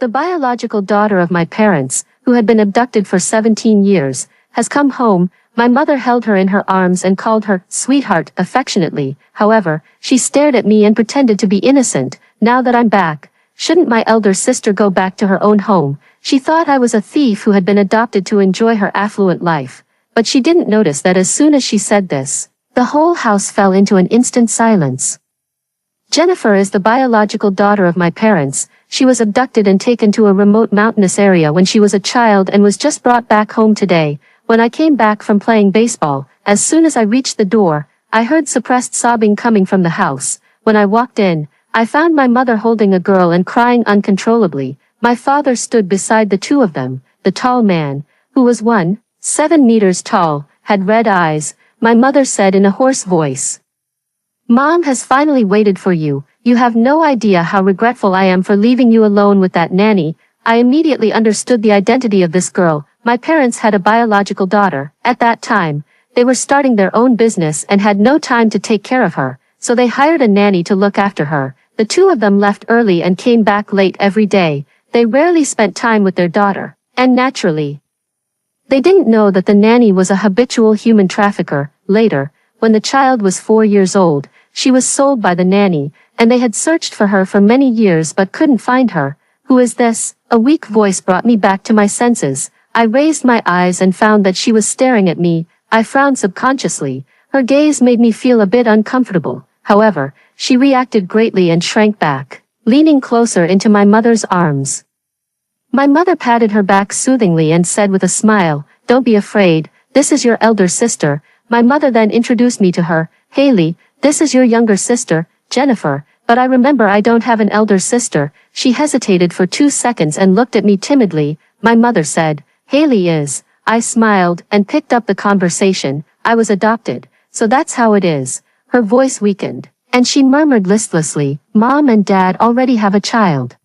The biological daughter of my parents, who had been abducted for 17 years, has come home. My mother held her in her arms and called her sweetheart affectionately. However, she stared at me and pretended to be innocent. Now that I'm back, shouldn't my elder sister go back to her own home? She thought I was a thief who had been adopted to enjoy her affluent life. But she didn't notice that as soon as she said this, the whole house fell into an instant silence. Jennifer is the biological daughter of my parents. She was abducted and taken to a remote mountainous area when she was a child and was just brought back home today. When I came back from playing baseball, as soon as I reached the door, I heard suppressed sobbing coming from the house. When I walked in, I found my mother holding a girl and crying uncontrollably. My father stood beside the two of them. The tall man, who was 7 meters tall, had red eyes. My mother said in a hoarse voice, "Mom has finally waited for you. You have no idea how regretful I am for leaving you alone with that nanny." I immediately understood the identity of this girl. My parents had a biological daughter. At that time, they were starting their own business and had no time to take care of her, so they hired a nanny to look after her. The two of them left early and came back late every day. They rarely spent time with their daughter, and naturally, they didn't know that the nanny was a habitual human trafficker. Later, when the child was 4 years old, she was sold by the nanny, and they had searched for her for many years but couldn't find her. "Who is this?" A weak voice brought me back to my senses. I raised my eyes and found that she was staring at me. I frowned subconsciously. Her gaze made me feel a bit uncomfortable. However, she reacted greatly and shrank back, leaning closer into my mother's arms. My mother patted her back soothingly and said with a smile, "Don't be afraid, this is your elder sister." My mother then introduced me to her. "Haley, this is your younger sister, Jennifer." "But I remember I don't have an elder sister." She hesitated for 2 seconds and looked at me timidly. My mother said, "Haley is." I smiled and picked up the conversation. "I was adopted, so that's how it is." Her voice weakened, and she murmured listlessly, "Mom and Dad already have a child."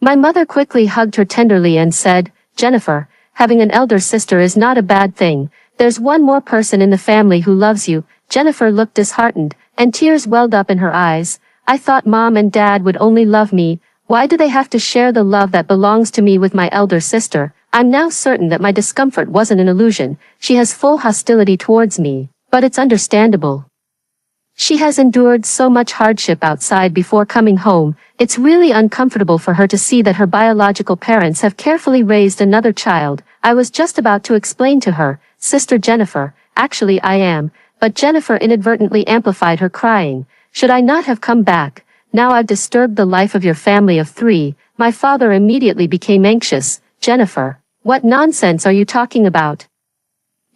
My mother quickly hugged her tenderly and said, "Jennifer, having an elder sister is not a bad thing. There's one more person in the family who loves you." Jennifer looked disheartened, and tears welled up in her eyes. "I thought Mom and Dad would only love me. Why do they have to share the love that belongs to me with my elder sister?" I'm now certain that my discomfort wasn't an illusion. She has full hostility towards me, but it's understandable. She has endured so much hardship outside before coming home. It's really uncomfortable for her to see that her biological parents have carefully raised another child. I was just about to explain to her, "Sister Jennifer, actually I am," but Jennifer inadvertently amplified her crying. "Should I not have come back? Now I've disturbed the life of your family of 3. My father immediately became anxious. "Jennifer, what nonsense are you talking about?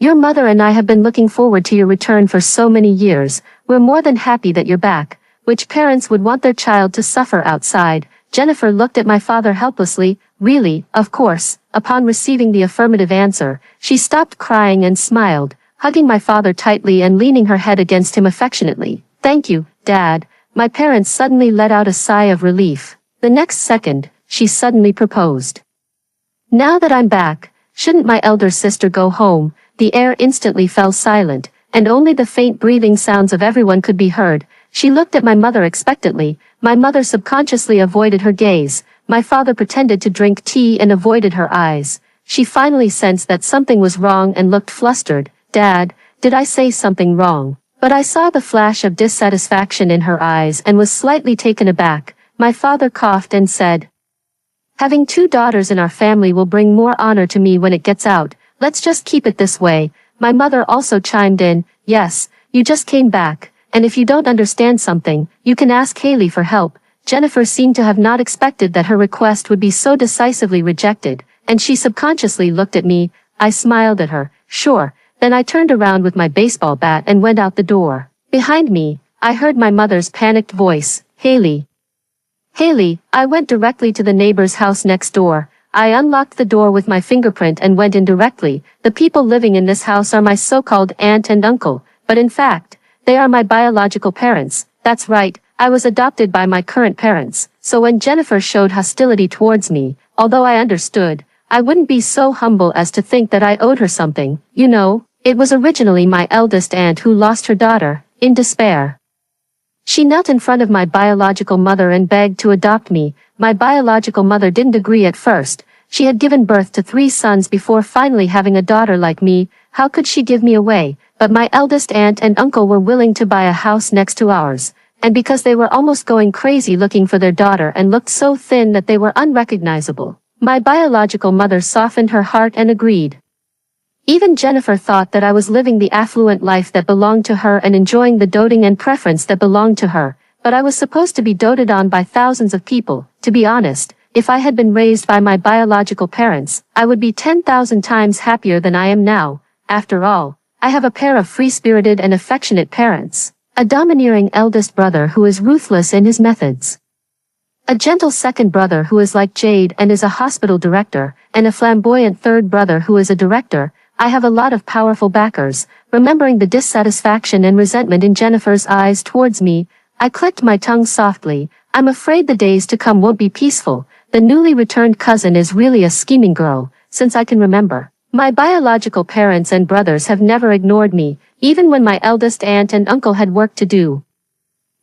Your mother and I have been looking forward to your return for so many years. We're more than happy that you're back." Which parents would want their child to suffer outside? Jennifer looked at my father helplessly. "Really, of course." Upon receiving the affirmative answer, she stopped crying and smiled, hugging my father tightly and leaning her head against him affectionately. "Thank you, Dad." My parents suddenly let out a sigh of relief. The next second, she suddenly proposed, "Now that I'm back, shouldn't my elder sister go home?" The air instantly fell silent, and only the faint breathing sounds of everyone could be heard. She looked at my mother expectantly. My mother subconsciously avoided her gaze. My father pretended to drink tea and avoided her eyes. She finally sensed that something was wrong and looked flustered. "Dad, did I say something wrong?" But I saw the flash of dissatisfaction in her eyes and was slightly taken aback. My father coughed and said, "Having 2 daughters in our family will bring more honor to me when it gets out. Let's just keep it this way." My mother also chimed in, "Yes, you just came back, and if you don't understand something, you can ask Haley for help." Jennifer seemed to have not expected that her request would be so decisively rejected, and she subconsciously looked at me. I smiled at her. "Sure." Then I turned around with my baseball bat and went out the door. Behind me, I heard my mother's panicked voice, "Haley. Haley." I went directly to the neighbor's house next door. I unlocked the door with my fingerprint and went in directly. The people living in this house are my so-called aunt and uncle, but in fact, they are my biological parents. That's right, I was adopted by my current parents. So when Jennifer showed hostility towards me, although I understood, I wouldn't be so humble as to think that I owed her something. You know, it was originally my eldest aunt who lost her daughter, in despair. She knelt in front of my biological mother and begged to adopt me. My biological mother didn't agree at first. She had given birth to 3 sons before finally having a daughter like me. How could she give me away? But my eldest aunt and uncle were willing to buy a house next to ours. And because they were almost going crazy looking for their daughter and looked so thin that they were unrecognizable, my biological mother softened her heart and agreed. Even Jennifer thought that I was living the affluent life that belonged to her and enjoying the doting and preference that belonged to her, but I was supposed to be doted on by thousands of people. To be honest, if I had been raised by my biological parents, I would be 10,000 times happier than I am now. After all, I have a pair of free-spirited and affectionate parents, a domineering eldest brother who is ruthless in his methods, a gentle second brother who is like Jade and is a hospital director, and a flamboyant third brother who is a director. I have a lot of powerful backers. Remembering the dissatisfaction and resentment in Jennifer's eyes towards me, I clicked my tongue softly. I'm afraid the days to come won't be peaceful. The newly returned cousin is really a scheming girl, since I can remember. My biological parents and brothers have never ignored me, even when my eldest aunt and uncle had work to do.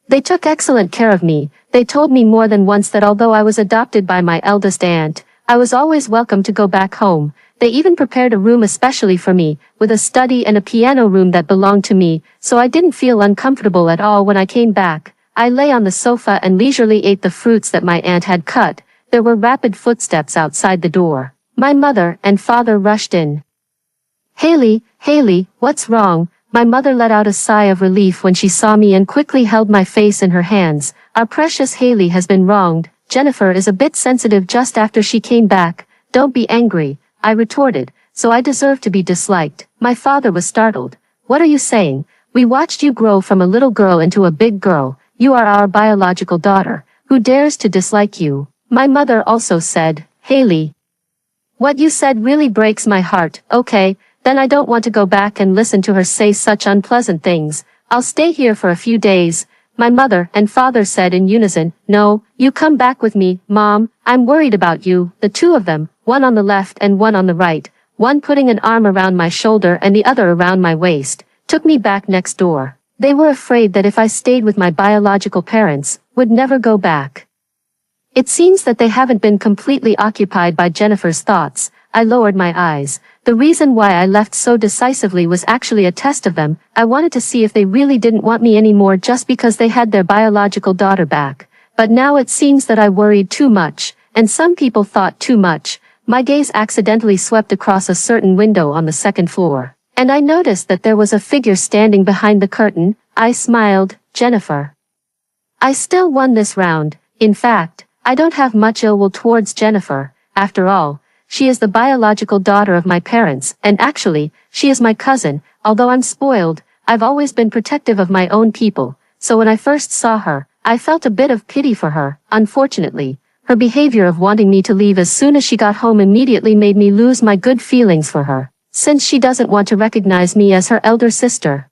They took excellent care of me. They told me more than once that although I was adopted by my eldest aunt, I was always welcome to go back home. They even prepared a room especially for me, with a study and a piano room that belonged to me, so I didn't feel uncomfortable at all when I came back. I lay on the sofa and leisurely ate the fruits that my aunt had cut. There were rapid footsteps outside the door. My mother and father rushed in. Haley, what's wrong? My mother let out a sigh of relief when she saw me and quickly held my face in her hands. Our precious Haley has been wronged. Jennifer is a bit sensitive just after she came back. Don't be angry, I retorted, so I deserve to be disliked. My father was startled. What are you saying? We watched you grow from a little girl into a big girl. You are our biological daughter. Who dares to dislike you? My mother also said, Haley. What you said really breaks my heart. Okay, then I don't want to go back and listen to her say such unpleasant things. I'll stay here for a few days. My mother and father said in unison. No, you come back with me, Mom. I'm worried about you. The two of them, one on the left and one on the right, one putting an arm around my shoulder and the other around my waist, took me back next door. They were afraid that if I stayed with my biological parents, would never go back. It seems that they haven't been completely occupied by Jennifer's thoughts. I lowered my eyes. The reason why I left so decisively was actually a test of them. I wanted to see if they really didn't want me anymore just because they had their biological daughter back. But now it seems that I worried too much, and some people thought too much. My gaze accidentally swept across a certain window on the second floor, and I noticed that there was a figure standing behind the curtain. I smiled. Jennifer. I still won this round. In fact, I don't have much ill will towards Jennifer. After all, she is the biological daughter of my parents, and actually, she is my cousin. Although I'm spoiled, I've always been protective of my own people, so when I first saw her, I felt a bit of pity for her. Unfortunately, her behavior of wanting me to leave as soon as she got home immediately made me lose my good feelings for her, since she doesn't want to recognize me as her elder sister.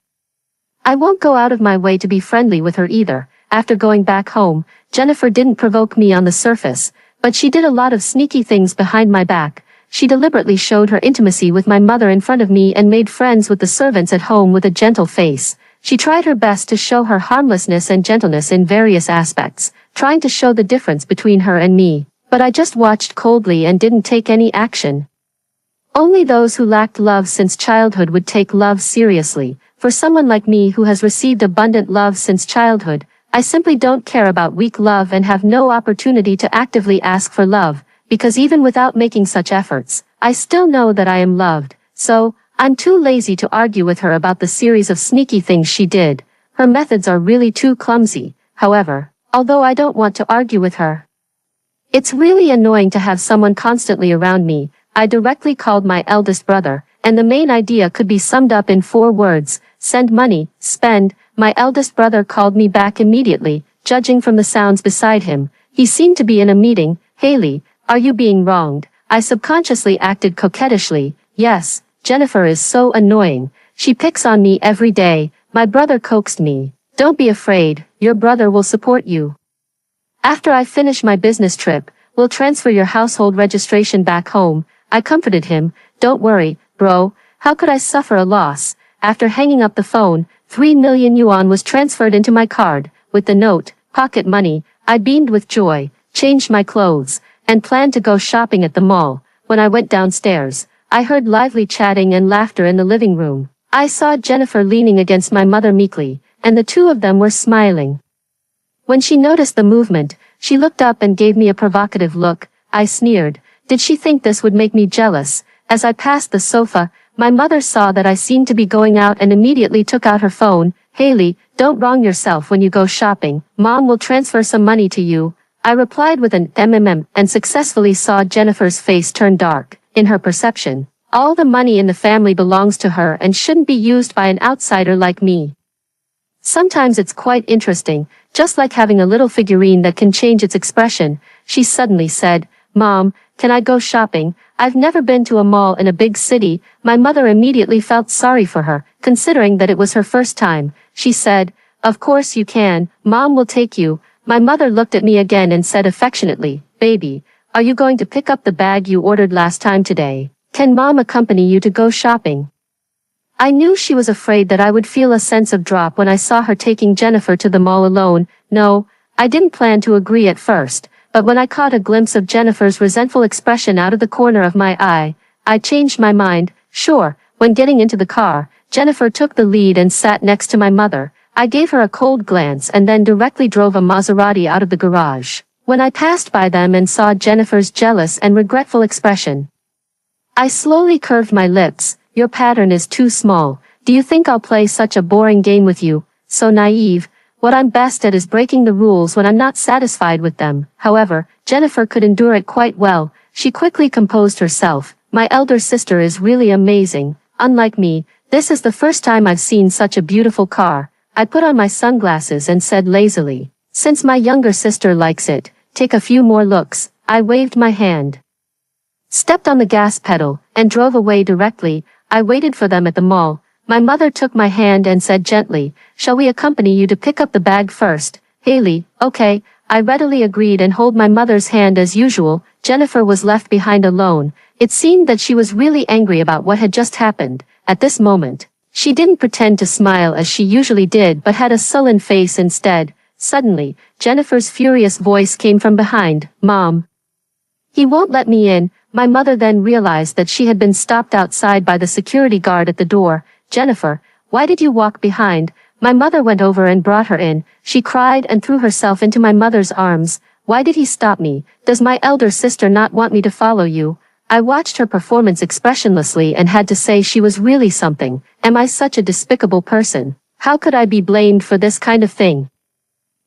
I won't go out of my way to be friendly with her either. After going back home, Jennifer didn't provoke me on the surface, but she did a lot of sneaky things behind my back. She deliberately showed her intimacy with my mother in front of me and made friends with the servants at home with a gentle face. She tried her best to show her harmlessness and gentleness in various aspects, trying to show the difference between her and me, but I just watched coldly and didn't take any action. Only those who lacked love since childhood would take love seriously. For someone like me who has received abundant love since childhood, I simply don't care about weak love and have no opportunity to actively ask for love, because even without making such efforts, I still know that I am loved, so, I'm too lazy to argue with her about the series of sneaky things she did. Her methods are really too clumsy. However, although I don't want to argue with her, it's really annoying to have someone constantly around me. I directly called my eldest brother, and the main idea could be summed up in 4 words: send money, spend. My eldest brother called me back immediately. Judging from the sounds beside him, he seemed to be in a meeting. Haley, are you being wronged? I subconsciously acted coquettishly. Yes, Jennifer is so annoying. She picks on me every day. My brother coaxed me. Don't be afraid, your brother will support you. After I finish my business trip, we'll transfer your household registration back home. I comforted him. Don't worry, bro. How could I suffer a loss? After hanging up the phone, 3 million yuan was transferred into my card. With the note, pocket money, I beamed with joy. changed my clothes, and planned to go shopping at the mall. When I went downstairs, I heard lively chatting and laughter in the living room. I saw Jennifer leaning against my mother meekly, and the two of them were smiling. When she noticed the movement, she looked up and gave me a provocative look. I sneered. Did she think this would make me jealous? As I passed the sofa, my mother saw that I seemed to be going out and immediately took out her phone. Haley, don't wrong yourself when you go shopping. Mom will transfer some money to you. I replied with an and successfully saw Jennifer's face turn dark. In her perception, all the money in the family belongs to her and shouldn't be used by an outsider like me. Sometimes it's quite interesting, just like having a little figurine that can change its expression. She suddenly said, Mom, can I go shopping? I've never been to a mall in a big city. My mother immediately felt sorry for her, considering that it was her first time. She said, Of course you can, Mom will take you. My mother looked at me again and said affectionately, Baby, are you going to pick up the bag you ordered last time today? Can Mom accompany you to go shopping? I knew she was afraid that I would feel a sense of drop when I saw her taking Jennifer to the mall alone. No, I didn't plan to agree at first, but when I caught a glimpse of Jennifer's resentful expression out of the corner of my eye, I changed my mind. Sure. When getting into the car, Jennifer took the lead and sat next to my mother. I gave her a cold glance and then directly drove a Maserati out of the garage. When I passed by them and saw Jennifer's jealous and regretful expression, I slowly curved my lips. Your pattern is too small. Do you think I'll play such a boring game with you? So naive. What I'm best at is breaking the rules when I'm not satisfied with them. However, Jennifer could endure it quite well. She quickly composed herself. My elder sister is really amazing. Unlike me, this is the first time I've seen such a beautiful car. I put on my sunglasses and said lazily, Since my younger sister likes it, take a few more looks. I waved my hand, stepped on the gas pedal, and drove away directly. I waited for them at the mall. My mother took my hand and said gently, Shall we accompany you to pick up the bag first? Haley, okay. I readily agreed and held my mother's hand as usual. Jennifer was left behind alone. It seemed that she was really angry about what had just happened. At this moment, she didn't pretend to smile as she usually did but had a sullen face instead. Suddenly, Jennifer's furious voice came from behind, Mom, he won't let me in. My mother then realized that she had been stopped outside by the security guard at the door. Jennifer, why did you walk behind? My mother went over and brought her in. She cried and threw herself into my mother's arms. Why did he stop me? Does my elder sister not want me to follow you? I watched her performance expressionlessly and had to say she was really something. Am I such a despicable person? How could I be blamed for this kind of thing?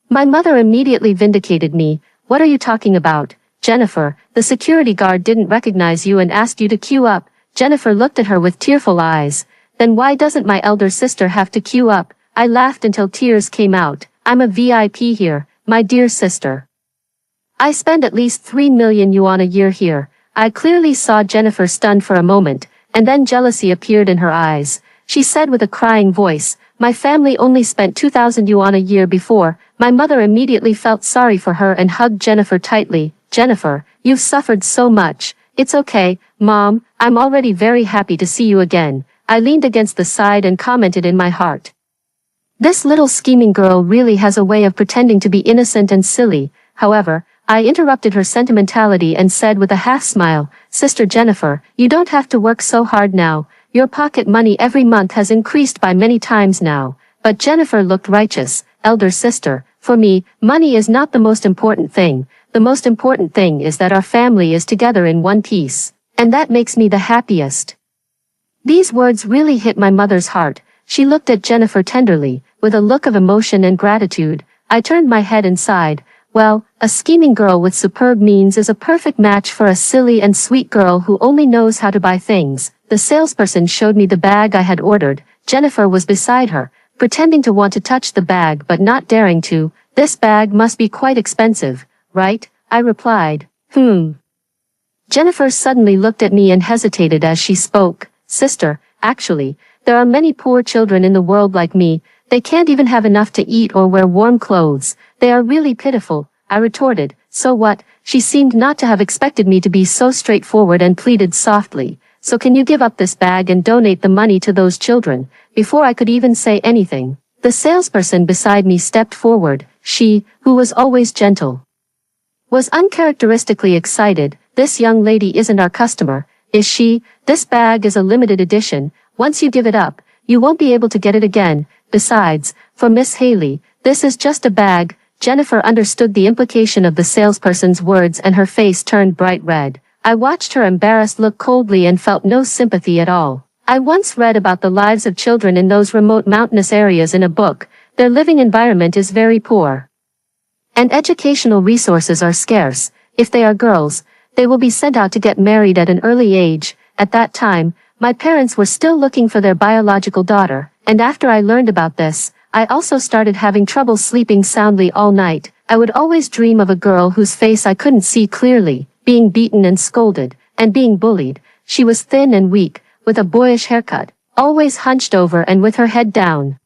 My mother immediately vindicated me. What are you talking about? Jennifer, the security guard didn't recognize you and asked you to queue up. Jennifer looked at her with tearful eyes. Then why doesn't my elder sister have to queue up? I laughed until tears came out. I'm a VIP here, my dear sister. I spend at least 3 million yuan a year here. I clearly saw Jennifer stunned for a moment, and then jealousy appeared in her eyes. She said with a crying voice, My family only spent 2,000 yuan a year before. My mother immediately felt sorry for her and hugged Jennifer tightly. Jennifer, you've suffered so much. It's okay, Mom, I'm already very happy to see you again. I leaned against the side and commented in my heart, This little scheming girl really has a way of pretending to be innocent and silly. However, I interrupted her sentimentality and said with a half-smile, Sister Jennifer, you don't have to work so hard now. Your pocket money every month has increased by many times now. But Jennifer looked righteous. Elder sister, for me, money is not the most important thing. The most important thing is that our family is together in one piece. And that makes me the happiest. These words really hit my mother's heart. She looked at Jennifer tenderly, with a look of emotion and gratitude. I turned my head and sighed. Well, a scheming girl with superb means is a perfect match for a silly and sweet girl who only knows how to buy things. The salesperson showed me the bag I had ordered. Jennifer was beside her, pretending to want to touch the bag but not daring to. This bag must be quite expensive, right? I replied. Jennifer suddenly looked at me and hesitated as she spoke. Sister, actually, there are many poor children in the world like me. They can't even have enough to eat or wear warm clothes. They are really pitiful, I retorted. So what? She seemed not to have expected me to be so straightforward and pleaded softly. So can you give up this bag and donate the money to those children? Before I could even say anything, the salesperson beside me stepped forward, she, who was always gentle. Was uncharacteristically excited. This young lady isn't our customer, is she? This bag is a limited edition. Once you give it up, you won't be able to get it again. Besides, for Miss Haley, this is just a bag. Jennifer understood the implication of the salesperson's words and her face turned bright red. I watched her embarrassed look coldly and felt no sympathy at all. I once read about the lives of children in those remote mountainous areas in a book. Their living environment is very poor. And educational resources are scarce. If they are girls, they will be sent out to get married at an early age. At that time, my parents were still looking for their biological daughter, and after I learned about this, I also started having trouble sleeping soundly all night. I would always dream of a girl whose face I couldn't see clearly, being beaten and scolded, and being bullied. She was thin and weak, with a boyish haircut, always hunched over and with her head down.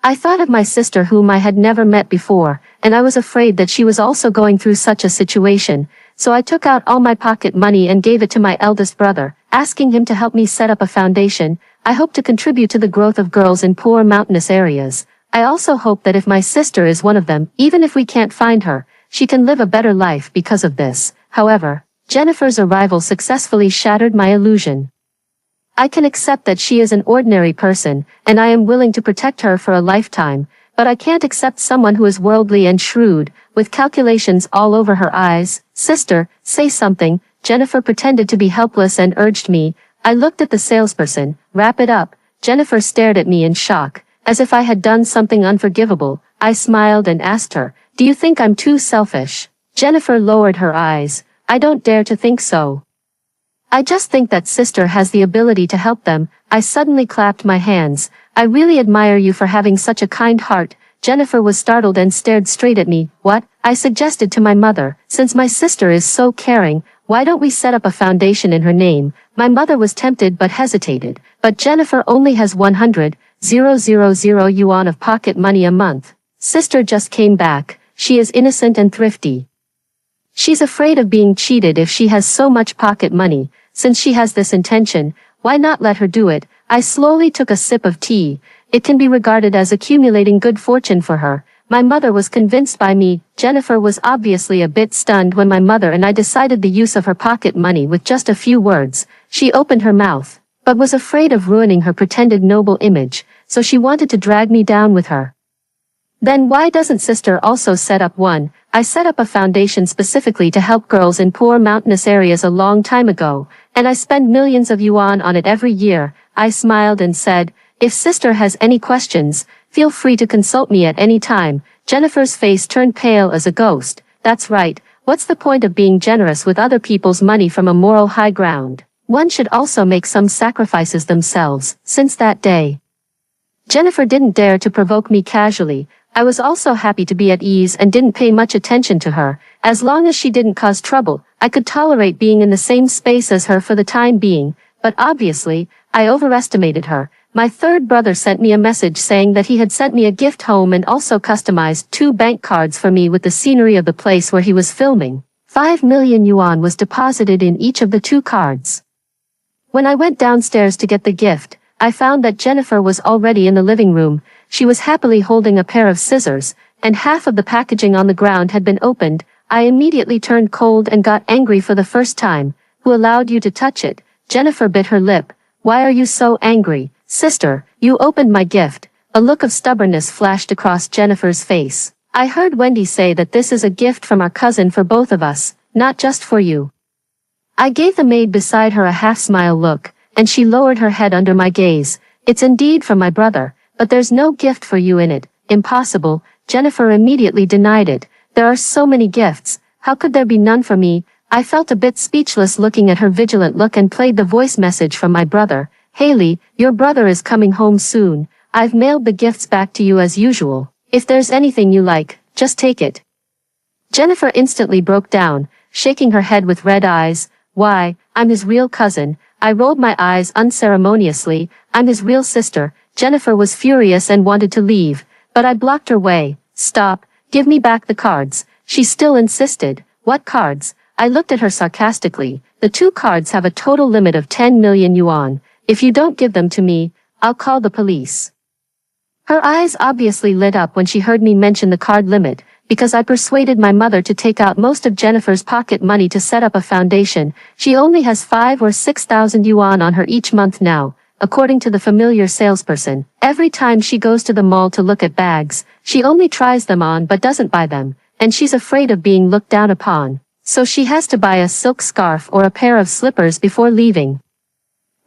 I thought of my sister whom I had never met before, and I was afraid that she was also going through such a situation, so I took out all my pocket money and gave it to my eldest brother, asking him to help me set up a foundation. I hope to contribute to the growth of girls in poor mountainous areas. I also hope that if my sister is one of them, even if we can't find her, she can live a better life because of this. However, Jennifer's arrival successfully shattered my illusion. I can accept that she is an ordinary person, and I am willing to protect her for a lifetime, but I can't accept someone who is worldly and shrewd, with calculations all over her eyes. Sister, say something. Jennifer pretended to be helpless and urged me. I looked at the salesperson. Wrap it up. Jennifer stared at me in shock, as if I had done something unforgivable. I smiled and asked her, do you think I'm too selfish? Jennifer lowered her eyes. I don't dare to think so. I just think that sister has the ability to help them. I suddenly clapped my hands. I really admire you for having such a kind heart. Jennifer was startled and stared straight at me. What? I suggested to my mother, since my sister is so caring, why don't we set up a foundation in her name? My mother was tempted but hesitated. But Jennifer only has 100,000 yuan of pocket money a month. Sister just came back. She is innocent and thrifty. She's afraid of being cheated if she has so much pocket money. Since she has this intention, why not let her do it? I slowly took a sip of tea. It can be regarded as accumulating good fortune for her. My mother was convinced by me. Jennifer was obviously a bit stunned when my mother and I decided the use of her pocket money with just a few words. She opened her mouth, but was afraid of ruining her pretended noble image, so she wanted to drag me down with her. Then why doesn't sister also set up one? I set up a foundation specifically to help girls in poor mountainous areas a long time ago, and I spend millions of yuan on it every year. I smiled and said, if sister has any questions, feel free to consult me at any time. Jennifer's face turned pale as a ghost. That's right. What's the point of being generous with other people's money from a moral high ground? One should also make some sacrifices themselves. Since that day, Jennifer didn't dare to provoke me casually. I was also happy to be at ease and didn't pay much attention to her. As long as she didn't cause trouble, I could tolerate being in the same space as her for the time being, but obviously, I overestimated her. My third brother sent me a message saying that he had sent me a gift home and also customized 2 bank cards for me with the scenery of the place where he was filming. 5 million yuan was deposited in each of the 2 cards. When I went downstairs to get the gift, I found that Jennifer was already in the living room. She was happily holding a pair of scissors, and half of the packaging on the ground had been opened. I immediately turned cold and got angry for the first time. Who allowed you to touch it? Jennifer bit her lip. Why are you so angry? Sister, you opened my gift. A look of stubbornness flashed across Jennifer's face. I heard Wendy say that this is a gift from our cousin for both of us, not just for you. I gave the maid beside her a half-smile look, and she lowered her head under my gaze. It's indeed from my brother, but there's no gift for you in it. Impossible. Jennifer immediately denied it. There are so many gifts. How could there be none for me? I felt a bit speechless looking at her vigilant look and played the voice message from my brother. Haley, your brother is coming home soon. I've mailed the gifts back to you as usual. If there's anything you like, just take it. Jennifer instantly broke down, shaking her head with red eyes. Why, I'm his real cousin. I rolled my eyes unceremoniously. I'm his real sister. Jennifer was furious and wanted to leave, but I blocked her way. Stop, give me back the cards. She still insisted. What cards? I looked at her sarcastically. The 2 cards have a total limit of 10 million yuan. If you don't give them to me, I'll call the police. Her eyes obviously lit up when she heard me mention the card limit. because I persuaded my mother to take out most of Jennifer's pocket money to set up a foundation. She only has 5 or 6,000 yuan on her each month now, according to the familiar salesperson. Every time she goes to the mall to look at bags, she only tries them on but doesn't buy them, and she's afraid of being looked down upon. So she has to buy a silk scarf or a pair of slippers before leaving.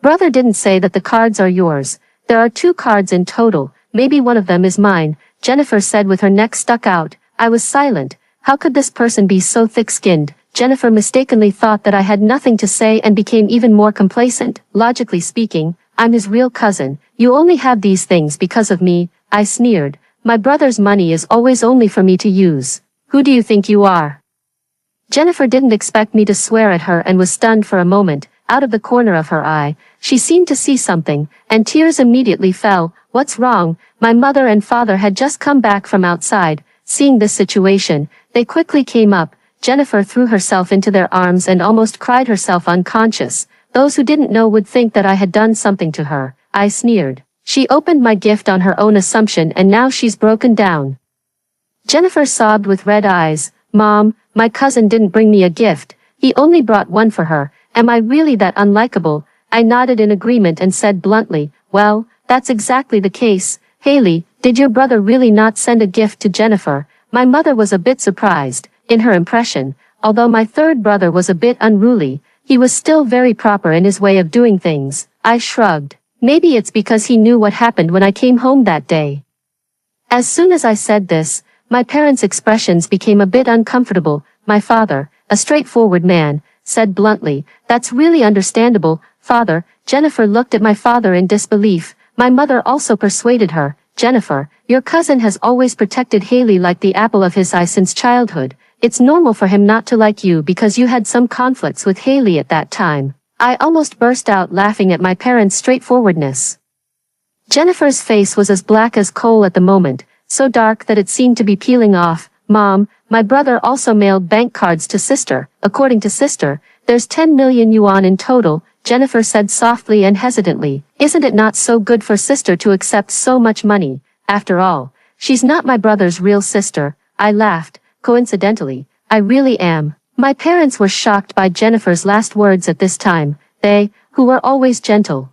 Brother didn't say that the cards are yours. There are 2 cards in total, maybe one of them is mine, Jennifer said with her neck stuck out. I was silent. How could this person be so thick-skinned? Jennifer mistakenly thought that I had nothing to say and became even more complacent. Logically speaking, I'm his real cousin. You only have these things because of me, I sneered. My brother's money is always only for me to use. Who do you think you are? Jennifer didn't expect me to swear at her and was stunned for a moment. Out of the corner of her eye, she seemed to see something, and tears immediately fell. What's wrong? My mother and father had just come back from outside. Seeing this situation, they quickly came up. Jennifer threw herself into their arms and almost cried herself unconscious. Those who didn't know would think that I had done something to her. I sneered. She opened my gift on her own assumption and now she's broken down. Jennifer sobbed with red eyes. Mom, my cousin didn't bring me a gift. He only brought one for her. Am I really that unlikable? I nodded in agreement and said bluntly, well, that's exactly the case. Haley, did your brother really not send a gift to Jennifer? My mother was a bit surprised. In her impression, although my third brother was a bit unruly, he was still very proper in his way of doing things. I shrugged. Maybe it's because he knew what happened when I came home that day. As soon as I said this, my parents' expressions became a bit uncomfortable. My father, a straightforward man, said bluntly, that's really understandable, father. Jennifer looked at my father in disbelief. My mother also persuaded her. Jennifer, your cousin has always protected Haley like the apple of his eye since childhood. It's normal for him not to like you because you had some conflicts with Haley at that time. I almost burst out laughing at my parents' straightforwardness. Jennifer's face was as black as coal at the moment, so dark that it seemed to be peeling off. Mom, my brother also mailed bank cards to sister. According to sister, there's 10 million yuan in total, Jennifer said softly and hesitantly. Isn't it not so good for sister to accept so much money? After all, she's not my brother's real sister. I laughed. Coincidentally, I really am. My parents were shocked by Jennifer's last words at this time. They, who were always gentle,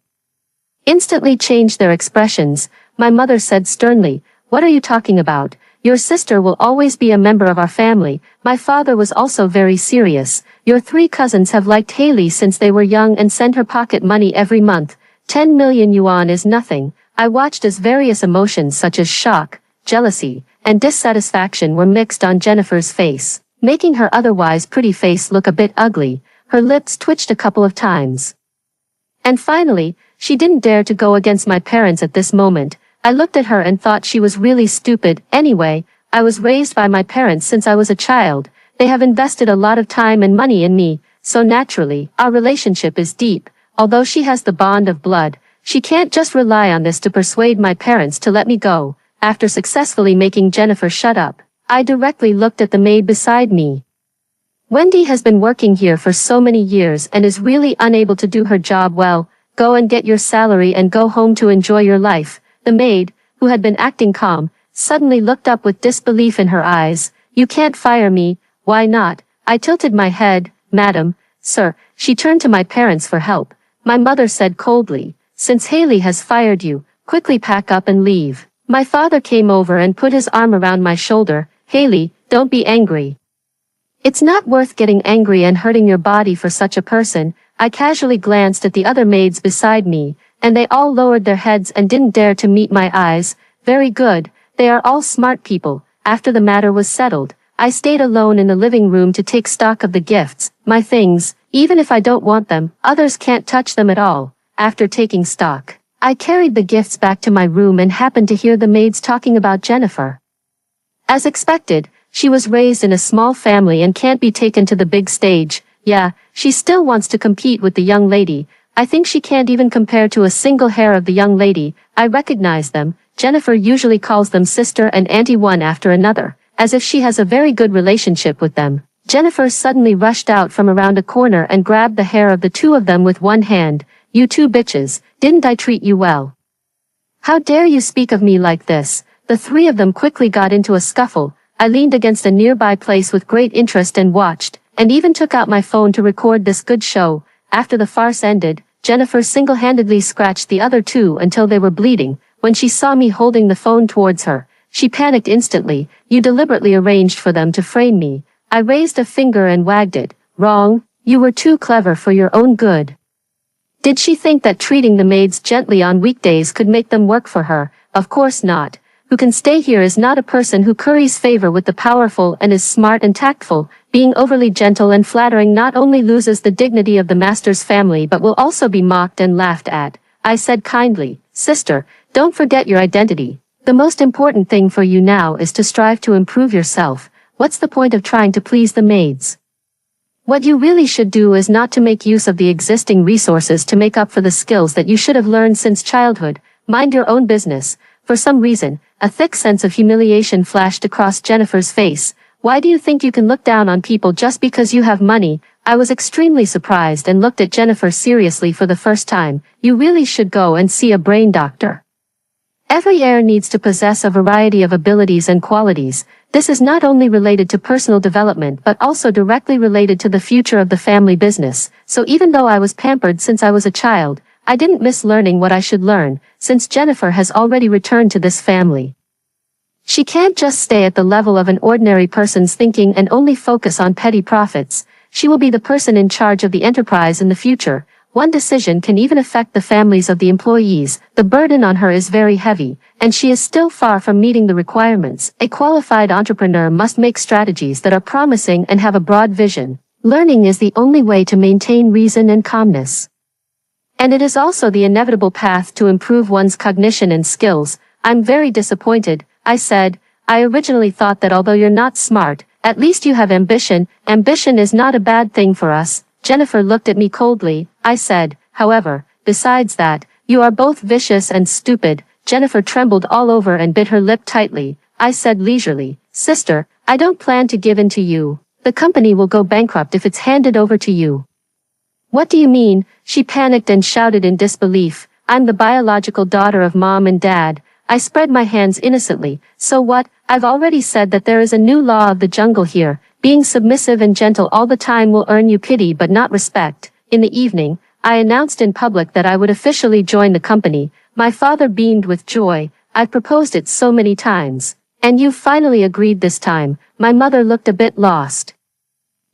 instantly changed their expressions. My mother said sternly, what are you talking about? Your sister will always be a member of our family. My father was also very serious. Your 3 cousins have liked Haley since they were young and send her pocket money every month. 10 million yuan is nothing. I watched as various emotions such as shock, jealousy, and dissatisfaction were mixed on Jennifer's face, making her otherwise pretty face look a bit ugly. Her lips twitched a couple of times. And finally, she didn't dare to go against my parents at this moment. I looked at her and thought she was really stupid. Anyway, I was raised by my parents since I was a child. They have invested a lot of time and money in me, so naturally, our relationship is deep. Although she has the bond of blood, she can't just rely on this to persuade my parents to let me go. After successfully making Jennifer shut up, I directly looked at the maid beside me. Wendy has been working here for so many years and is really unable to do her job well. Go and get your salary and go home to enjoy your life. The maid, who had been acting calm, suddenly looked up with disbelief in her eyes. You can't fire me. Why not? I tilted my head. Madam, sir. She turned to my parents for help. My mother said coldly, since Haley has fired you, quickly pack up and leave. My father came over and put his arm around my shoulder. Haley, don't be angry. It's not worth getting angry and hurting your body for such a person. I casually glanced at the other maids beside me, and they all lowered their heads and didn't dare to meet my eyes. Very good, they are all smart people. After the matter was settled, I stayed alone in the living room to take stock of the gifts, my things. Even if I don't want them, others can't touch them at all. After taking stock, I carried the gifts back to my room and happened to hear the maids talking about Jennifer. As expected, she was raised in a small family and can't be taken to the big stage. Yeah, she still wants to compete with the young lady. I think she can't even compare to a single hair of the young lady. I recognize them. Jennifer usually calls them sister and auntie one after another, as if she has a very good relationship with them. Jennifer suddenly rushed out from around a corner and grabbed the hair of the 2 of them with one hand. You 2 bitches, didn't I treat you well? How dare you speak of me like this? The 3 of them quickly got into a scuffle. I leaned against a nearby place with great interest and watched, and even took out my phone to record this good show. After the farce ended, Jennifer single-handedly scratched the other two until they were bleeding. When she saw me holding the phone towards her, she panicked instantly. "You deliberately arranged for them to frame me." I raised a finger and wagged it. "Wrong. You were too clever for your own good." Did she think that treating the maids gently on weekdays could make them work for her? Of course not. Who can stay here is not a person who curries favor with the powerful and is smart and tactful. Being overly gentle and flattering not only loses the dignity of the master's family but will also be mocked and laughed at. I said kindly, "Sister, don't forget your identity. The most important thing for you now is to strive to improve yourself. What's the point of trying to please the maids? What you really should do is not to make use of the existing resources to make up for the skills that you should have learned since childhood. Mind your own business." For some reason, a thick sense of humiliation flashed across Jennifer's face. "Why do you think you can look down on people just because you have money?" I was extremely surprised and looked at Jennifer seriously for the first time. "You really should go and see a brain doctor. Every heir needs to possess a variety of abilities and qualities. This is not only related to personal development but also directly related to the future of the family business. So even though I was pampered since I was a child, I didn't miss learning what I should learn, since Jennifer has already returned to this family. She can't just stay at the level of an ordinary person's thinking and only focus on petty profits. She will be the person in charge of the enterprise in the future. One decision can even affect the families of the employees. The burden on her is very heavy, and she is still far from meeting the requirements. A qualified entrepreneur must make strategies that are promising and have a broad vision. Learning is the only way to maintain reason and calmness. And it is also the inevitable path to improve one's cognition and skills. "I'm very disappointed," I said. "I originally thought that although you're not smart, at least you have ambition. Ambition is not a bad thing for us." Jennifer looked at me coldly. I said, "However, besides that, you are both vicious and stupid." Jennifer trembled all over and bit her lip tightly. I said leisurely, "Sister, I don't plan to give in to you. The company will go bankrupt if it's handed over to you." "What do you mean?" She panicked and shouted in disbelief. "I'm the biological daughter of Mom and Dad." I spread my hands innocently. "So what? I've already said that there is a new law of the jungle here. Being submissive and gentle all the time will earn you pity but not respect." In the evening, I announced in public that I would officially join the company. My father beamed with joy. "I've proposed it so many times. And you've finally agreed this time." My mother looked a bit lost.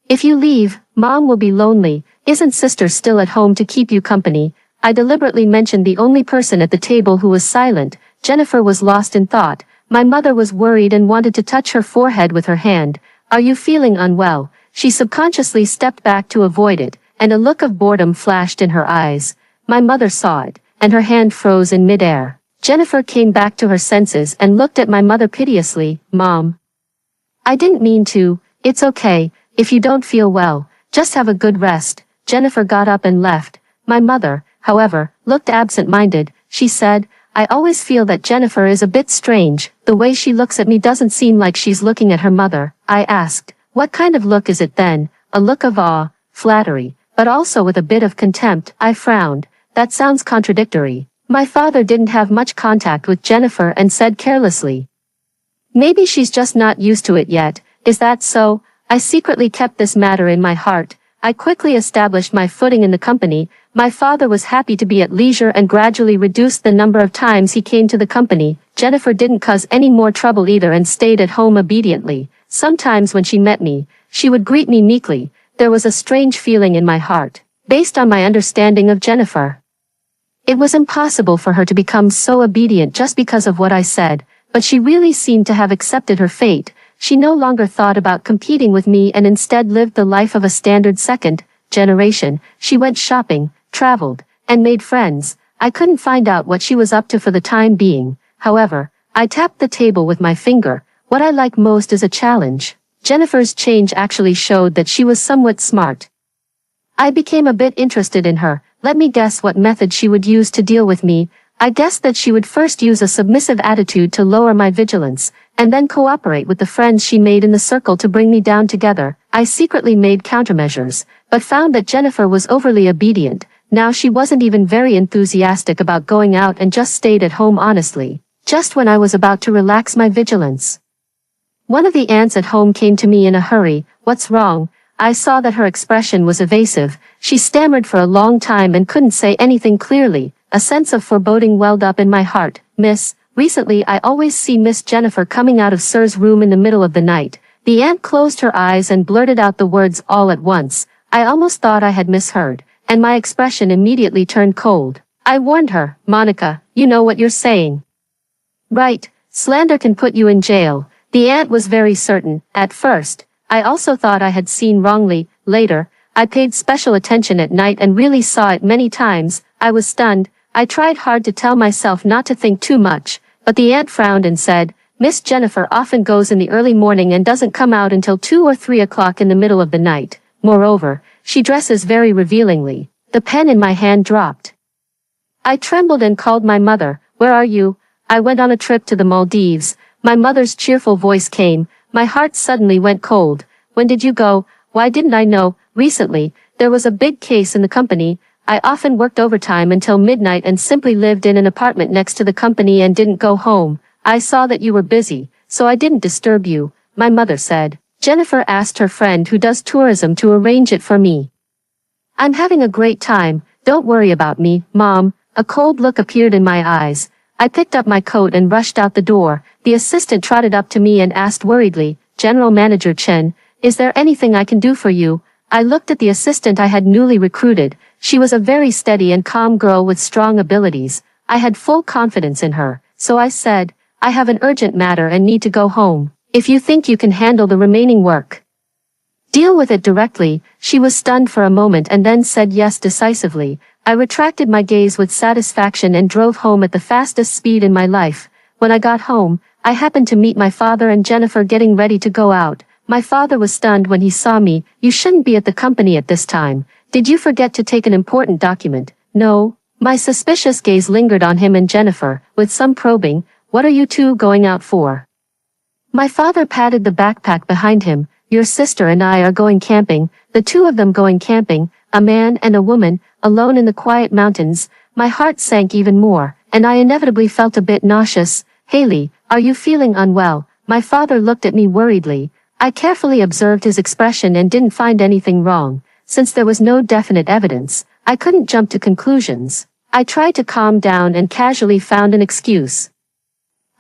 "If you leave, Mom will be lonely. Isn't Sister still at home to keep you company?" I deliberately mentioned the only person at the table who was silent. Jennifer was lost in thought. My mother was worried and wanted to touch her forehead with her hand. "Are you feeling unwell?" She subconsciously stepped back to avoid it, and a look of boredom flashed in her eyes. My mother saw it, and her hand froze in midair. Jennifer came back to her senses and looked at my mother piteously. "Mom, I didn't mean to. It's okay, if you don't feel well. Just have a good rest." Jennifer got up and left. My mother, however, looked absent-minded. She said, "I always feel that Jennifer is a bit strange. The way she looks at me doesn't seem like she's looking at her mother." I asked, "What kind of look is it then?" "A look of awe, flattery, but also with a bit of contempt." I frowned. "That sounds contradictory." My father didn't have much contact with Jennifer and said carelessly, "Maybe she's just not used to it yet." "Is that so?" I secretly kept this matter in my heart. I quickly established my footing in the company. My father was happy to be at leisure and gradually reduced the number of times he came to the company. Jennifer didn't cause any more trouble either and stayed at home obediently. Sometimes when she met me, she would greet me meekly. There was a strange feeling in my heart, based on my understanding of Jennifer. It was impossible for her to become so obedient just because of what I said, but she really seemed to have accepted her fate. She no longer thought about competing with me and instead lived the life of a standard second generation. She went shopping, traveled, and made friends. I couldn't find out what she was up to for the time being. However, I tapped the table with my finger. What I like most is a challenge. Jennifer's change actually showed that she was somewhat smart. I became a bit interested in her. Let me guess what method she would use to deal with me. I guessed that she would first use a submissive attitude to lower my vigilance, and then cooperate with the friends she made in the circle to bring me down together. I secretly made countermeasures, but found that Jennifer was overly obedient. Now she wasn't even very enthusiastic about going out and just stayed at home honestly, just when I was about to relax my vigilance. One of the aunts at home came to me in a hurry. "What's wrong?" I saw that her expression was evasive. She stammered for a long time and couldn't say anything clearly. A sense of foreboding welled up in my heart. "Miss, recently I always see Miss Jennifer coming out of Sir's room in the middle of the night." The aunt closed her eyes and blurted out the words all at once. I almost thought I had misheard, and my expression immediately turned cold. I warned her, "Monica, you know what you're saying. Right, slander can put you in jail." The aunt was very certain. At first, I also thought I had seen wrongly. Later, I paid special attention at night and really saw it many times. I was stunned. I tried hard to tell myself not to think too much, but the aunt frowned and said, "Miss Jennifer often goes in the early morning and doesn't come out until 2 or 3 o'clock in the middle of the night. Moreover, she dresses very revealingly." The pen in my hand dropped. I trembled and called my mother. "Where are you?" "I went on a trip to the Maldives." My mother's cheerful voice came. My heart suddenly went cold. "When did you go?" "Why didn't I know?" "Recently. There was a big case in the company. I often worked overtime until midnight and simply lived in an apartment next to the company and didn't go home. I saw that you were busy, so I didn't disturb you," my mother said. "Jennifer asked her friend who does tourism to arrange it for me. I'm having a great time. Don't worry about me, Mom." A cold look appeared in my eyes. I picked up my coat and rushed out the door. The assistant trotted up to me and asked worriedly, "General Manager Chen, is there anything I can do for you?" I looked at the assistant I had newly recruited. She was a very steady and calm girl with strong abilities. I had full confidence in her, so I said, "I have an urgent matter and need to go home. If you think you can handle the remaining work, deal with it directly." She was stunned for a moment and then said yes decisively. I retracted my gaze with satisfaction and drove home at the fastest speed in my life. When I got home, I happened to meet my father and Jennifer getting ready to go out. My father was stunned when he saw me. "You shouldn't be at the company at this time. Did you forget to take an important document?" "No." My suspicious gaze lingered on him and Jennifer, with some probing. "What are you two going out for?" My father patted the backpack behind him. "Your sister and I are going camping." The two of them going camping, a man and a woman, alone in the quiet mountains. My heart sank even more, and I inevitably felt a bit nauseous. "Haley, are you feeling unwell?" My father looked at me worriedly. I carefully observed his expression and didn't find anything wrong. Since there was no definite evidence, I couldn't jump to conclusions. I tried to calm down and casually found an excuse.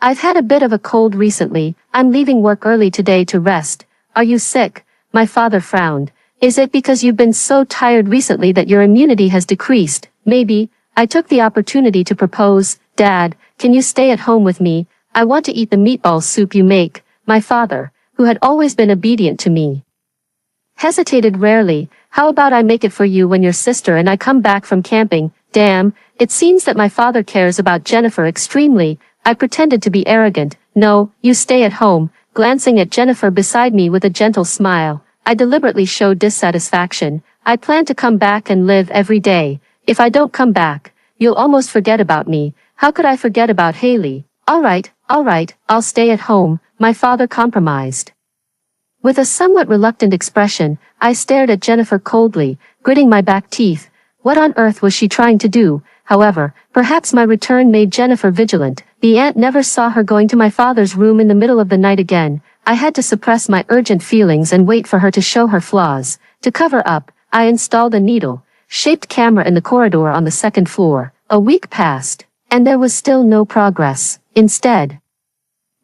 "I've had a bit of a cold recently. I'm leaving work early today to rest." "Are you sick?" My father frowned. "Is it because you've been so tired recently that your immunity has decreased?" "Maybe." I took the opportunity to propose, "Dad, can you stay at home with me? I want to eat the meatball soup you make." My father, who had always been obedient to me, hesitated rarely. "How about I make it for you when your sister and I come back from camping?" Damn, it seems that my father cares about Jennifer extremely. I pretended to be arrogant. "No, you stay at home." Glancing at Jennifer beside me with a gentle smile, I deliberately showed dissatisfaction. "I plan to come back and live every day. If I don't come back, you'll almost forget about me." "How could I forget about Haley?" All right, I'll stay at home," my father compromised. With a somewhat reluctant expression, I stared at Jennifer coldly, gritting my back teeth. What on earth was she trying to do? However, perhaps my return made Jennifer vigilant. The aunt never saw her going to my father's room in the middle of the night again. I had to suppress my urgent feelings and wait for her to show her flaws. To cover up, I installed a needle-shaped camera in the corridor on the second floor. A week passed, and there was still no progress. Instead,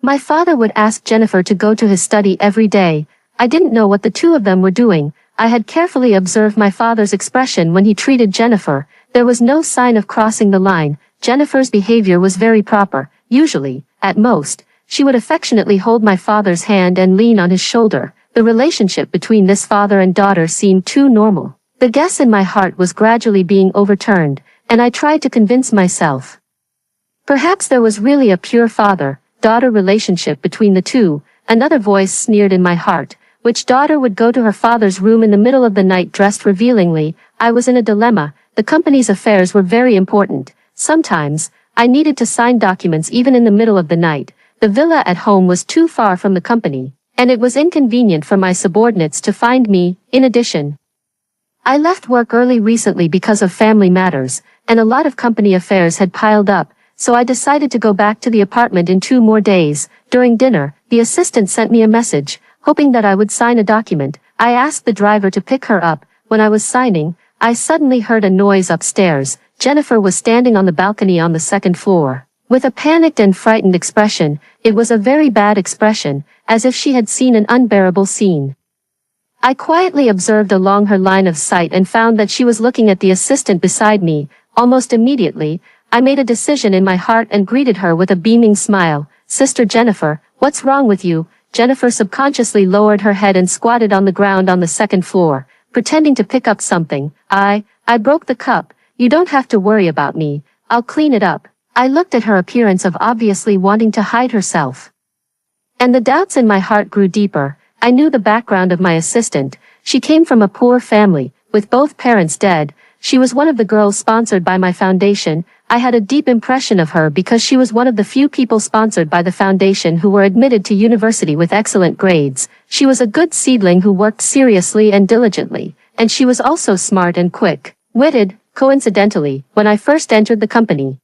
my father would ask Jennifer to go to his study every day. I didn't know what the two of them were doing. I had carefully observed my father's expression when he treated Jennifer. There was no sign of crossing the line. Jennifer's behavior was very proper. Usually, at most, she would affectionately hold my father's hand and lean on his shoulder. The relationship between this father and daughter seemed too normal. The guess in my heart was gradually being overturned, and I tried to convince myself. Perhaps there was really a pure father-daughter relationship between the two. Another voice sneered in my heart. Which daughter would go to her father's room in the middle of the night dressed revealingly? I was in a dilemma. The company's affairs were very important. Sometimes, I needed to sign documents even in the middle of the night. The villa at home was too far from the company, and it was inconvenient for my subordinates to find me. In addition, I left work early recently because of family matters, and a lot of company affairs had piled up, so I decided to go back to the apartment in 2 more days. During dinner, the assistant sent me a message, hoping that I would sign a document. I asked the driver to pick her up. When I was signing, I suddenly heard a noise upstairs. Jennifer was standing on the balcony on the second floor. With a panicked and frightened expression, it was a very bad expression, as if she had seen an unbearable scene. I quietly observed along her line of sight and found that she was looking at the assistant beside me. Almost immediately, I made a decision in my heart and greeted her with a beaming smile. "Sister Jennifer, what's wrong with you?" Jennifer subconsciously lowered her head and squatted on the ground on the second floor, pretending to pick up something. I broke the cup. You don't have to worry about me. I'll clean it up." I looked at her appearance of obviously wanting to hide herself, and the doubts in my heart grew deeper. I knew the background of my assistant. She came from a poor family, with both parents dead. She was one of the girls sponsored by my foundation. I had a deep impression of her because she was one of the few people sponsored by the foundation who were admitted to university with excellent grades. She was a good seedling who worked seriously and diligently, and she was also smart and quick-witted. Coincidentally, when I first entered the company,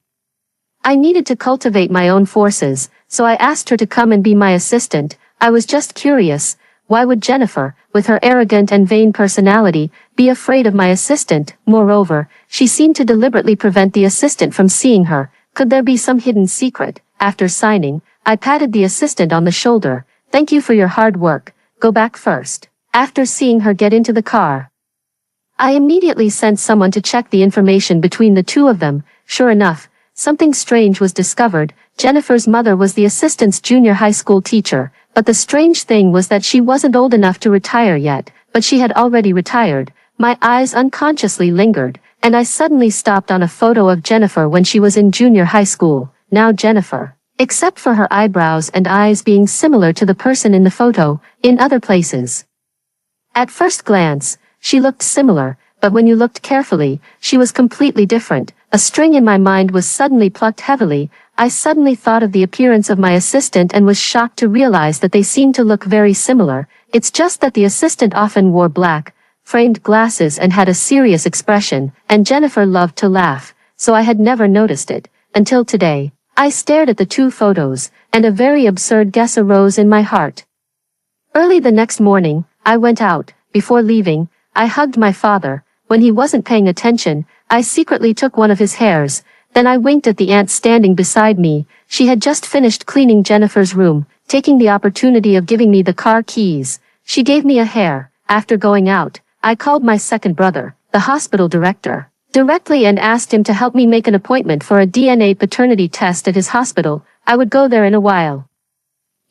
I needed to cultivate my own forces, so I asked her to come and be my assistant. I was just curious. Why would Jennifer, with her arrogant and vain personality, be afraid of my assistant? Moreover, she seemed to deliberately prevent the assistant from seeing her. Could there be some hidden secret? After signing, I patted the assistant on the shoulder. "Thank you for your hard work. Go back first." After seeing her get into the car, I immediately sent someone to check the information between the two of them. Sure enough, something strange was discovered. Jennifer's mother was the assistant's junior high school teacher. But the strange thing was that she wasn't old enough to retire yet, but she had already retired. My eyes unconsciously lingered, and I suddenly stopped on a photo of Jennifer when she was in junior high school. Now Jennifer, except for her eyebrows and eyes being similar to the person in the photo, in other places. At first glance, she looked similar, but when you looked carefully, she was completely different. A string in my mind was suddenly plucked heavily. I suddenly thought of the appearance of my assistant and was shocked to realize that they seemed to look very similar. It's just that the assistant often wore black, framed glasses and had a serious expression, and Jennifer loved to laugh, so I had never noticed it, until today. I stared at the two photos, and a very absurd guess arose in my heart. Early the next morning, I went out. Before leaving, I hugged my father. When he wasn't paying attention, I secretly took one of his hairs. Then I winked at the aunt standing beside me. She had just finished cleaning Jennifer's room, taking the opportunity of giving me the car keys. She gave me a hair. After going out, I called my second brother, the hospital director, directly and asked him to help me make an appointment for a DNA paternity test at his hospital. I would go there in a while.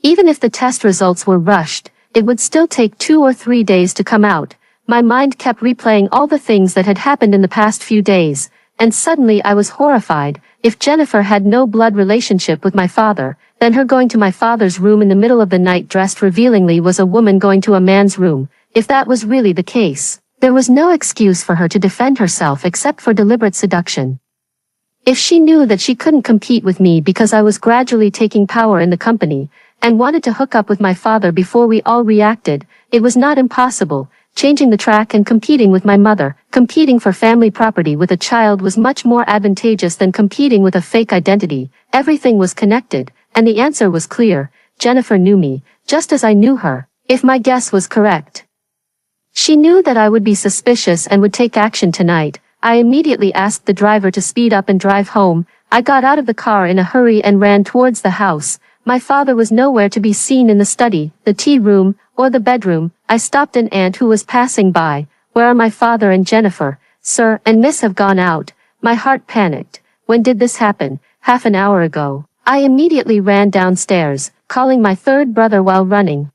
Even if the test results were rushed, it would still take 2 or 3 days to come out. My mind kept replaying all the things that had happened in the past few days, and suddenly I was horrified. If Jennifer had no blood relationship with my father, then her going to my father's room in the middle of the night dressed revealingly was a woman going to a man's room. If that was really the case, there was no excuse for her to defend herself except for deliberate seduction. If she knew that she couldn't compete with me because I was gradually taking power in the company, and wanted to hook up with my father before we all reacted, it was not impossible. Changing the track and competing with my mother, competing for family property with a child was much more advantageous than competing with a fake identity. Everything was connected, and the answer was clear. Jennifer knew me, just as I knew her, if my guess was correct. She knew that I would be suspicious and would take action tonight. I immediately asked the driver to speed up and drive home. I got out of the car in a hurry and ran towards the house. My father was nowhere to be seen in the study, the tea room, or the bedroom. I stopped an aunt who was passing by. "Where are my father and Jennifer? Sir and Miss have gone out." My heart panicked. When did this happen? Half an hour ago. I immediately ran downstairs, calling my third brother while running.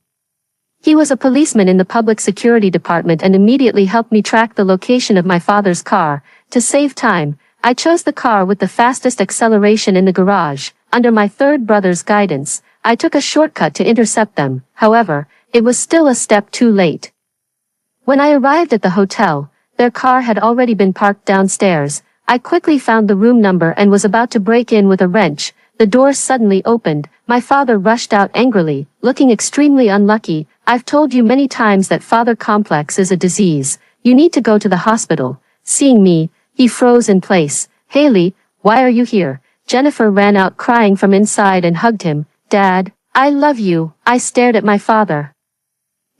He was a policeman in the public security department and immediately helped me track the location of my father's car. To save time, I chose the car with the fastest acceleration in the garage. Under my third brother's guidance, I took a shortcut to intercept them. However, it was still a step too late. When I arrived at the hotel, their car had already been parked downstairs. I quickly found the room number and was about to break in with a wrench. The door suddenly opened. My father rushed out angrily, looking extremely unlucky. "I've told you many times that father complex is a disease. You need to go to the hospital." Seeing me, he froze in place. "Haley, why are you here?" Jennifer ran out crying from inside and hugged him. "Dad, I love you. I stared at my father.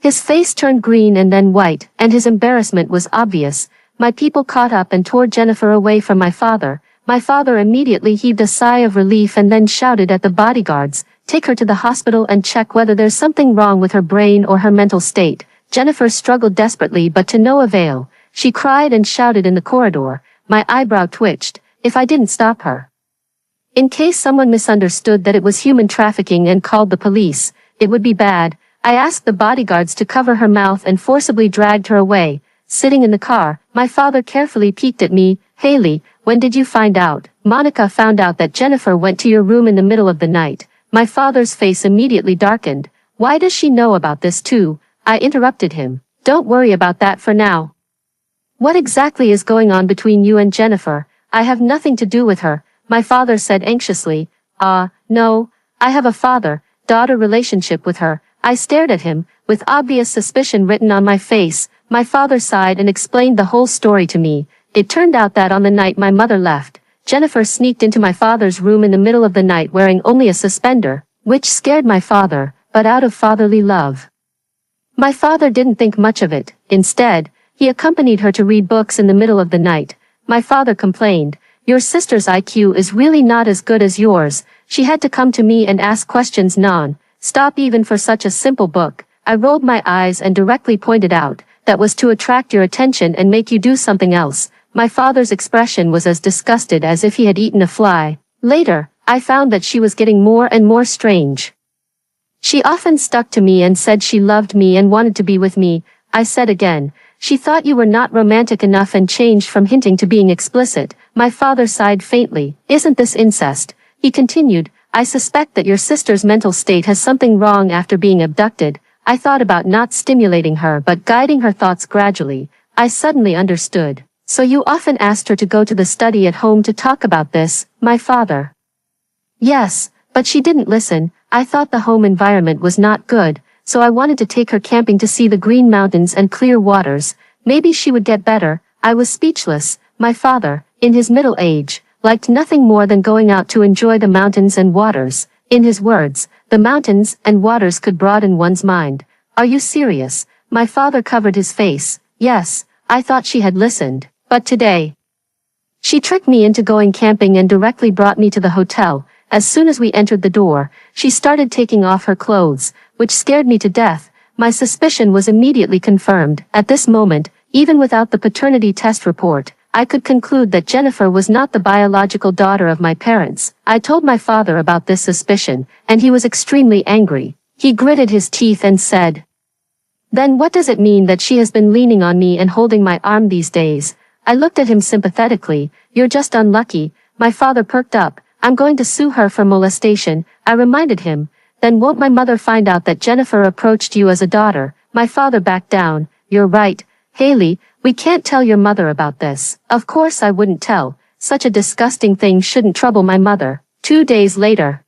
His face turned green and then white, and his embarrassment was obvious. My people caught up and tore Jennifer away from my father. My father immediately heaved a sigh of relief and then shouted at the bodyguards, "Take her to the hospital and check whether there's something wrong with her brain or her mental state." Jennifer struggled desperately but to no avail. She cried and shouted in the corridor. My eyebrow twitched. If I didn't stop her. In case someone misunderstood that it was human trafficking and called the police, it would be bad. I asked the bodyguards to cover her mouth and forcibly dragged her away. Sitting in the car, my father carefully peeked at me. "Haley, when did you find out?" "Monica found out that Jennifer went to your room in the middle of the night." My father's face immediately darkened. "Why does she know about this too?" I interrupted him. "Don't worry about that for now. What exactly is going on between you and Jennifer?" "I have nothing to do with her," my father said anxiously. No, I have a father-daughter relationship with her." I stared at him, with obvious suspicion written on my face. My father sighed and explained the whole story to me. It turned out that on the night my mother left, Jennifer sneaked into my father's room in the middle of the night wearing only a suspender, which scared my father, but out of fatherly love. My father didn't think much of it. Instead, he accompanied her to read books in the middle of the night. My father complained, "Your sister's IQ is really not as good as yours. She had to come to me and ask questions non-stop even for such a simple book." I rolled my eyes and directly pointed out, "That was to attract your attention and make you do something else." My father's expression was as disgusted as if he had eaten a fly. Later, I found that she was getting more and more strange. She often stuck to me and said she loved me and wanted to be with me. I said again, "She thought you were not romantic enough and changed from hinting to being explicit." My father sighed faintly. "Isn't this incest?" He continued, "I suspect that your sister's mental state has something wrong after being abducted." I thought about not stimulating her but guiding her thoughts gradually. I suddenly understood. "So you often asked her to go to the study at home to talk about this?" My father. "Yes, but she didn't listen. I thought the home environment was not good, so I wanted to take her camping to see the green mountains and clear waters. Maybe she would get better." I was speechless. My father, in his middle age, liked nothing more than going out to enjoy the mountains and waters. In his words, the mountains and waters could broaden one's mind. "Are you serious?" My father covered his face. "Yes, I thought she had listened, but today she tricked me into going camping and directly brought me to the hotel. As soon as we entered the door, she started taking off her clothes, which scared me to death. My suspicion was immediately confirmed. At this moment, even without the paternity test report, I could conclude that Jennifer was not the biological daughter of my parents. I told my father about this suspicion, and he was extremely angry. He gritted his teeth and said, "Then what does it mean that she has been leaning on me and holding my arm these days?" I looked at him sympathetically. "You're just unlucky." My father perked up. "I'm going to sue her for molestation," I reminded him. "Then won't my mother find out that Jennifer approached you as a daughter?" My father backed down. "You're right, Haley, we can't tell your mother about this." Of course I wouldn't tell. Such a disgusting thing shouldn't trouble my mother. 2 days later,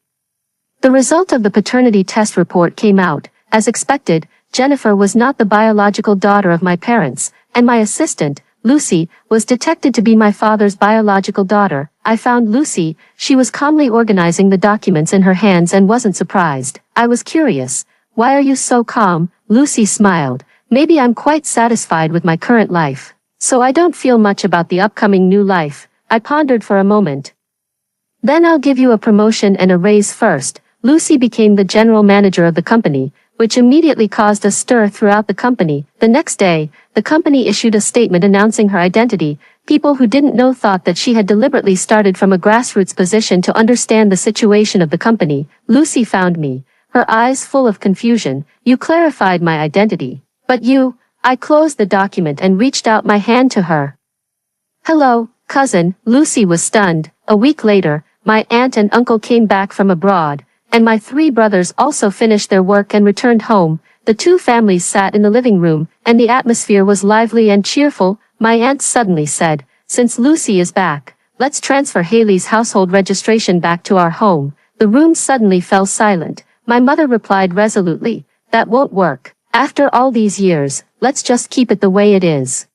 the result of the paternity test report came out. As expected, Jennifer was not the biological daughter of my parents, and my assistant, Lucy, was detected to be my father's biological daughter. I found Lucy. She was calmly organizing the documents in her hands and wasn't surprised. I was curious. "Why are you so calm?" Lucy smiled. "Maybe I'm quite satisfied with my current life, so I don't feel much about the upcoming new life." I pondered for a moment. "Then I'll give you a promotion and a raise first." Lucy became the general manager of the company, which immediately caused a stir throughout the company. The next day, the company issued a statement announcing her identity. People who didn't know thought that she had deliberately started from a grassroots position to understand the situation of the company. Lucy found me, her eyes full of confusion. "You clarified my identity. But you..." I closed the document and reached out my hand to her. "Hello, cousin." Lucy was stunned. A week later, my aunt and uncle came back from abroad, and my 3 brothers also finished their work and returned home. The 2 families sat in the living room, and the atmosphere was lively and cheerful. My aunt suddenly said, "Since Lucy is back, let's transfer Haley's household registration back to our home." The room suddenly fell silent. My mother replied resolutely, "That won't work. After all these years, let's just keep it the way it is."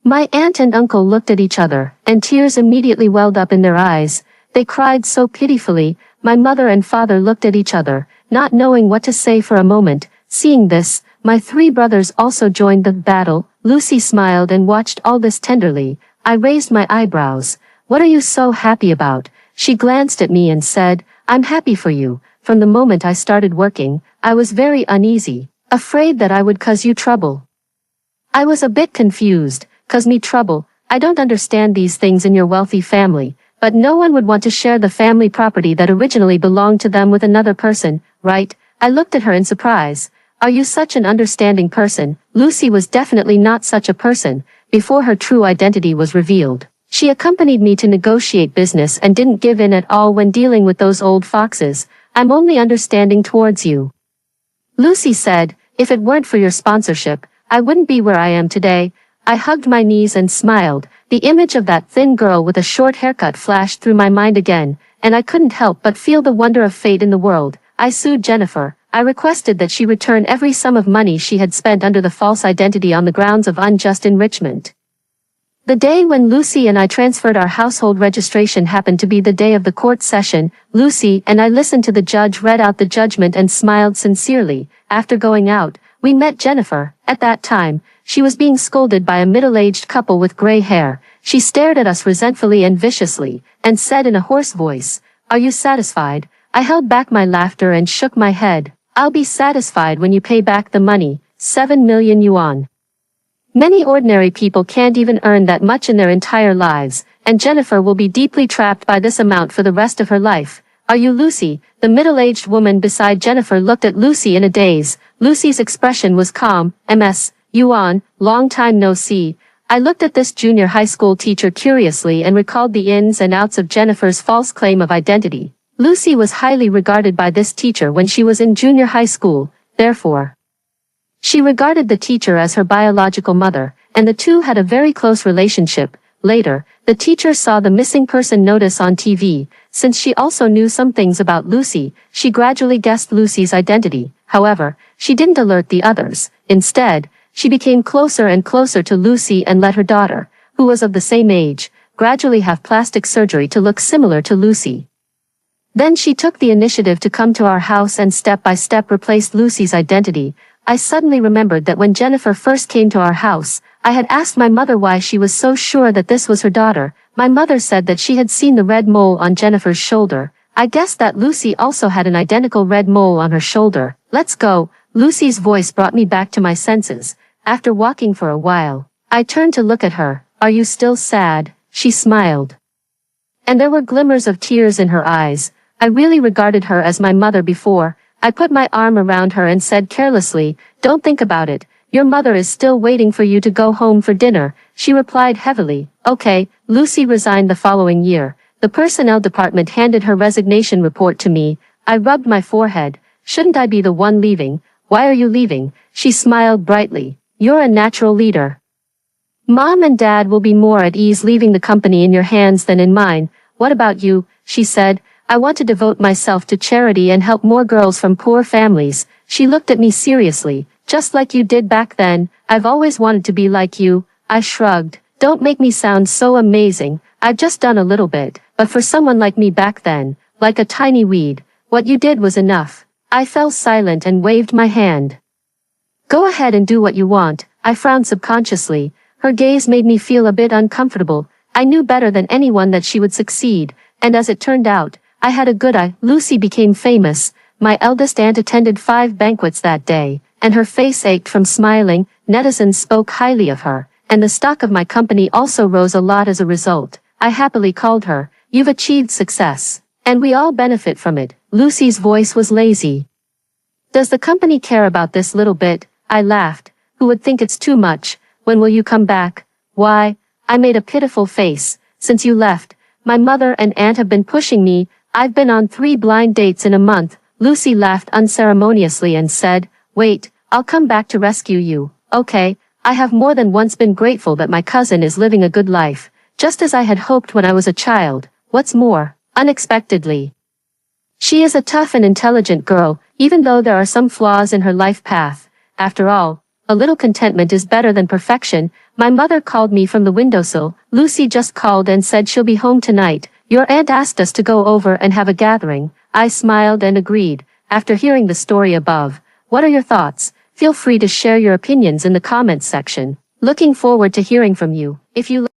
My aunt and uncle looked at each other, and tears immediately welled up in their eyes. They cried so pitifully. My mother and father looked at each other. not knowing what to say for a moment. Seeing this, my three brothers also joined the battle. Lucy smiled and watched all this tenderly. I raised my eyebrows. What are you so happy about? She glanced at me and said, I'm happy for you. From the moment I started working, I was very uneasy, afraid that I would cause you trouble. I was a bit confused. Cause me trouble? I don't understand these things in your wealthy family, but no one would want to share the family property that originally belonged to them with another person, right? I looked at her in surprise. Are you such an understanding person? Lucy was definitely not such a person. Before her true identity was revealed, she accompanied me to negotiate business and didn't give in at all when dealing with those old foxes. I'm only understanding towards you. Lucy said, if it weren't for your sponsorship, I wouldn't be where I am today. I hugged my knees and smiled. The image of that thin girl with a short haircut flashed through my mind again, and I couldn't help but feel the wonder of fate in the world. I sued Jennifer. I requested that she return every sum of money she had spent under the false identity on the grounds of unjust enrichment. The day when Lucy and I transferred our household registration happened to be the day of the court session. Lucy and I listened to the judge read out the judgment and smiled sincerely. After going out, we met Jennifer. At that time, she was being scolded by a middle-aged couple with gray hair. She stared at us resentfully and viciously, and said in a hoarse voice, "Are you satisfied?" I held back my laughter and shook my head. "I'll be satisfied when you pay back the money, 7 million yuan. Many ordinary people can't even earn that much in their entire lives, and Jennifer will be deeply trapped by this amount for the rest of her life. Are you Lucy?" The middle-aged woman beside Jennifer looked at Lucy in a daze. Lucy's expression was calm. "Ms. Yuan, long time no see." I looked at this junior high school teacher curiously and recalled the ins and outs of Jennifer's false claim of identity. Lucy was highly regarded by this teacher when she was in junior high school, therefore, she regarded the teacher as her biological mother, and the two had a very close relationship. Later, the teacher saw the missing person notice on TV. Since she also knew some things about Lucy, she gradually guessed Lucy's identity. However, she didn't alert the others. Instead, she became closer and closer to Lucy and let her daughter, who was of the same age, gradually have plastic surgery to look similar to Lucy. Then she took the initiative to come to our house and step by step replaced Lucy's identity. I suddenly remembered that when Jennifer first came to our house, I had asked my mother why she was so sure that this was her daughter. My mother said that she had seen the red mole on Jennifer's shoulder. I guessed that Lucy also had an identical red mole on her shoulder. "Let's go." Lucy's voice brought me back to my senses. After walking for a while, I turned to look at her. "Are you still sad?" She smiled, and there were glimmers of tears in her eyes. I really regarded her as my mother before. I put my arm around her and said carelessly, "Don't think about it. Your mother is still waiting for you to go home for dinner." She replied heavily, "Okay." Lucy resigned the following year. The personnel department handed her resignation report to me. I rubbed my forehead. "Shouldn't I be the one leaving? Why are you leaving?" She smiled brightly. "You're a natural leader. Mom and Dad will be more at ease leaving the company in your hands than in mine. What about you?" she said. "I want to devote myself to charity and help more girls from poor families." She looked at me seriously. "Just like you did back then. I've always wanted to be like you." I shrugged. "Don't make me sound so amazing. I've just done a little bit, but for someone like me back then, like a tiny weed, what you did was enough." I fell silent and waved my hand. "Go ahead and do what you want." I frowned subconsciously. Her gaze made me feel a bit uncomfortable. I knew better than anyone that she would succeed, and as it turned out, I had a good eye. Lucy became famous. My eldest aunt attended 5 banquets that day, and her face ached from smiling. Netizens spoke highly of her, and the stock of my company also rose a lot as a result. I happily called her, "You've achieved success, and we all benefit from it." Lucy's voice was lazy. "Does the company care about this little bit?" I laughed. "Who would think it's too much? When will you come back?" "Why?" I made a pitiful face. "Since you left, my mother and aunt have been pushing me. I've been on 3 blind dates in a month." Lucy laughed unceremoniously and said, "Wait, I'll come back to rescue you." "Okay." I have more than once been grateful that my cousin is living a good life, just as I had hoped when I was a child. What's more, unexpectedly, she is a tough and intelligent girl, even though there are some flaws in her life path. After all, a little contentment is better than perfection. My mother called me from the windowsill. "Lucy just called and said she'll be home tonight. Your aunt asked us to go over and have a gathering." I smiled and agreed. After hearing the story above, what are your thoughts? Feel free to share your opinions in the comments section. Looking forward to hearing from you. If you